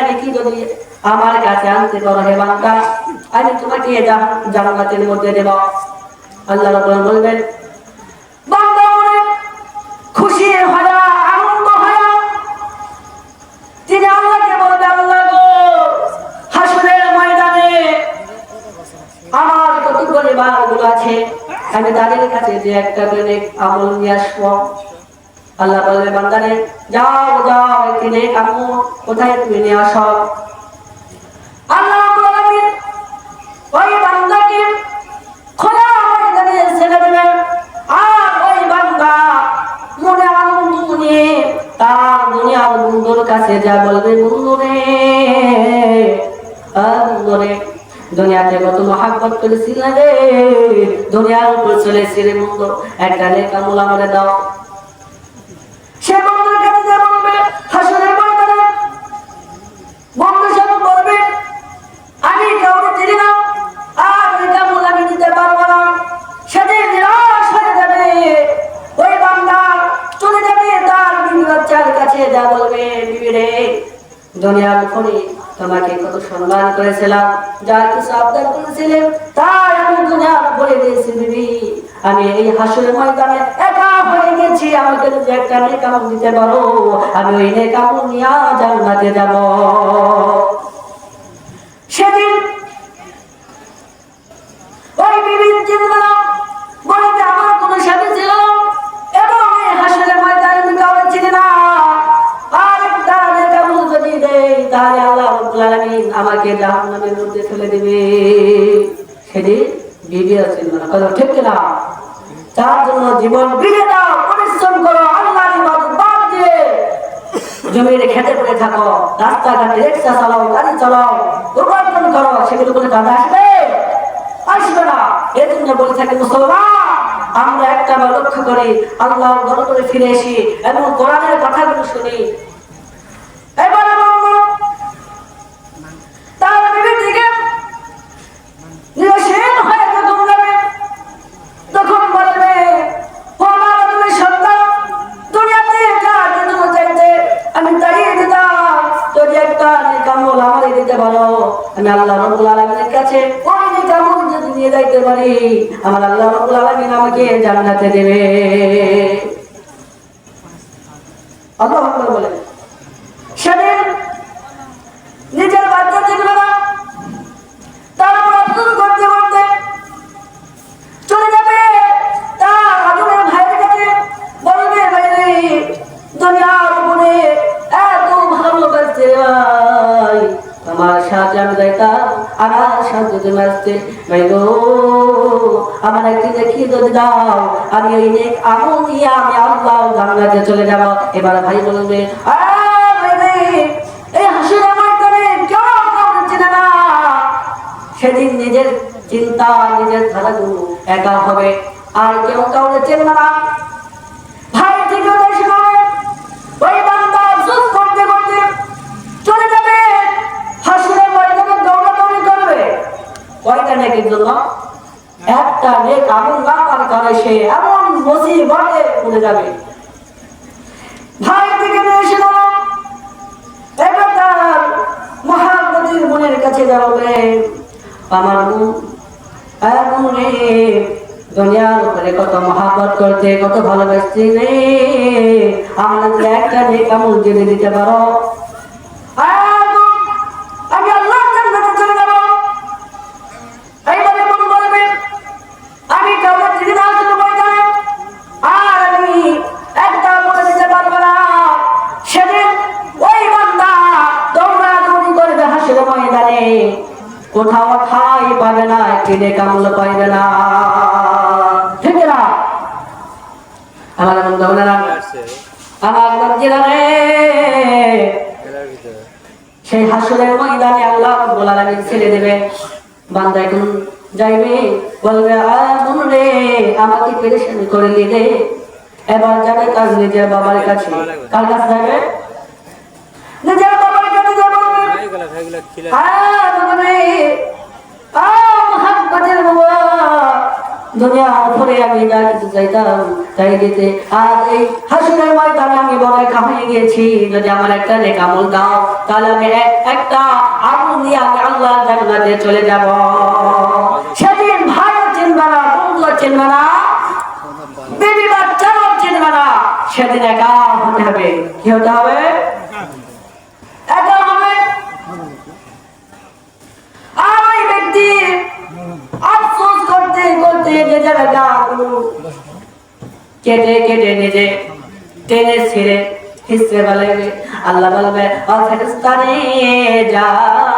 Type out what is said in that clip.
নেকি যদি আমার কাছে আনতে পারো হে বান্দা, আমি তোমাকে জান্নাতের মধ্যে দেব। আল্লাহ রাব্বুল বলবেন, বান্দা মনে খুশি হয়, আনন্দ হয়, তিনি আল্লাহকে বলবে, আল্লাহ গো, হাসরের ময়দানে আমার কতগুলো বান্দাগুলো আছে, আমি তাদের কাছে যে একটা করে আমল নিয়ে আসবো। আল্লাহ বলবে, বান্দারে যাও যাও, একটি নেক আমল কোথায় তুমি নিয়ে আসো। আল্লাহ বলবেন, ওই বান্দাকে খোলা ময়দানে ছেড়ে দেবেন, আর ওই বান্দা মনে আনন্দ নিয়ে তার দুনিয়ার বন্ধুর কাছে যা বলবে, বন্ধু রে, বন্ধু রে, দুনিয়াতে কত মহাব্বত করেছিল রে, দুনিয়ার উপর চলেছি রে বন্ধু, একটা নেক আমল আমারে দাও। সে বন্ধুর কাছে যা বলবে, হাসরের ময়দানে বন্ধু সব বলবে, আমি কাউকে চিনি না, আর নেক আমল আমি দিতে পারবো না। সেদিন নিরাশ হয়ে যাবে, ওই বান্দা চলে যাবে তার বিবি বাচ্চার কাছে, যা বলবে, বিবি রে, দুনিয়ার উপরে তোমাকে কত সম্মান করেছিলাম, যা কিছু আবদার করেছিলেন তাই আমি দুনিয়ার উপরে দিয়েছি বিবি, আমি এই হাসরের ময়দানে একা হয়ে গেছি, আমাকে যদি একটা নেক আমল দিতে পারো, আমি ওই নেক আমল নিয়ে জান্নাতে যাব। সেদিন ওই বিবির চিন্তা বলবে, আমার কোনো সাথে ছিল এবং এই হাসরের ময়দানে আমি কাউকে চিনি না, আর একটা নেক আমল যদি দেই তাহলে আল্লাহ রাব্বুল আলামিন আমাকে জাহান্নামের মধ্যে ফেলে দেবে। সেদিন বিবি ছিল না, কথা ঠিক না? তার জন্য জীবন বিলে দাও, পরিশ্রম করো, আল্লাহর ইবাদত বাদ দিয়ে জমির খেতে পড়ে থাকো, রাস্তাঘাটে রিক্সা চালাও, গাড়ি চালাও, উপার্জন করো, সেগুলো কোনো কাজ আসবে? আসবে না। এর জন্য বলে থাকে মুসলমান, আমরা একটা বার লক্ষ্য করি, আল্লাহর দরবারে ফিরে আসি এবং কোরআনের কথাগুলো শুনি। এবারে তার বিবি থেকে নিরাশীন হয়ে যখন যাবে, তখন বলবে, ও মা, তুমি সন্তান দুনিয়াতে যা কিছু চাইতে আমি তাই দিতাম, যদি একটা নেক আমল আমারে দিতে পারো, আমি আল্লাহ রাব্বুল আলামিনের কাছে ওই নেক আমল যদি নিয়ে যাইতে পারি, আমার আল্লাহ রাব্বুল আলামিন আমাকে জান্নাতে দেবে। আল্লাহু আকবার বলেন। সেদিন নিজের বাচ্চা চিনবে না, তারপর আফসোস করতে করতে চলে যাবে তার আদরের ভাইয়ের কাছে, বলবে, ভাই রে, দুনিয়ার উপরে এত ভালোবাসতে ভাই, আমার সাথে আমি যাইতাম, আমার সাথে তুমি আসতে, ভাই গো, আমার একটি দেখি যদি দাও, আমি ওই নেক আমল নিয়ে আমি আল্লাহ জান্নাতে চলে যাব। এবার ভাই বলবে, ভাই রে, এই হাসরের ময়দানে কেউ কাউকে চেনে না, সেদিন নিজের চিন্তা, নিজের ধারাগুলো একা হবে, আর কেউ কাউকে চেনে না। ভাই ঠিক কথা শোনে, ওই বান্দা আফসোস করতে করতে চলে যাবে হাসরের ময়দানে, দৌড়াদৌড়ি করবে কয়টা নেকের জন্য? একটা নেক আমল না পাওয়ার কারণে সে এমন মুসিবতে পড়ে যাবে। ভাই থেকে এসে দাও, এবার তার মহাব্বতের বোনের কাছে যাবে, আমার বোন রে, দুনিয়ার উপরে কত মহাব্বত করতে, কত ভালোবাসতে রে, আমাদের একটা নেক আমল যদি দিতে পারো, আমি আল্লাহর জান্নাতে চলে যাব। এইবারে বোন বলবে, আমি কাউকে চিনি না শুধু ময়দানে, আর আমি একটা বলে দিতে পারবো না। সেদিন ওই বান্দা দৌড়াদৌড়ি করবে হাসরের ময়দানে, কোথাও ঠাই পাবে না, একটি নেক আমল পাইবে না, ঠিক না? আমার বন্ধুরা, আমার বাচ্চারা রে, সেই হাসরের ময়দানে আল্লাহ রাব্বুল আলামিন ছেড়ে দেবে, বান্দা এখন যাইবে, বলবে, বোন রে, আমাকে পেরেশানি করে নিলে। এবার যাবে কাজ নিজের বাবার কাছে। কার কাছে যাবে? নিজের বাবার কাছে যাবে। মহাব্বতের বাবা, দুনিয়ার উপরে আমি যা কিছু চাইতাম তাই দিতে, আর এই হাসিনের ময়দানে আমি বড় কামিয়ে গেছি। যদি আমার একটা নেক আমল দাও তাহলে আমি একটা আমল দিয়ে আমি আল্লাহর জান্নাতে চলে যাব। সেদিন ভাইও চিনবে না, বন্ধুও চিনবে না, বিবি বাচ্চাও চিনবে না। সেদিন একা হতে হবে। কি হতে হবে? একা হবে। আর ওই ব্যক্তি আফসোস করতে করতে নিজের গাগুলো কেটে কেটে নিজে টেনে ছিঁড়ে হিসে বলবে, আল্লাহ বলবে ও ফেরেশতারে যাও,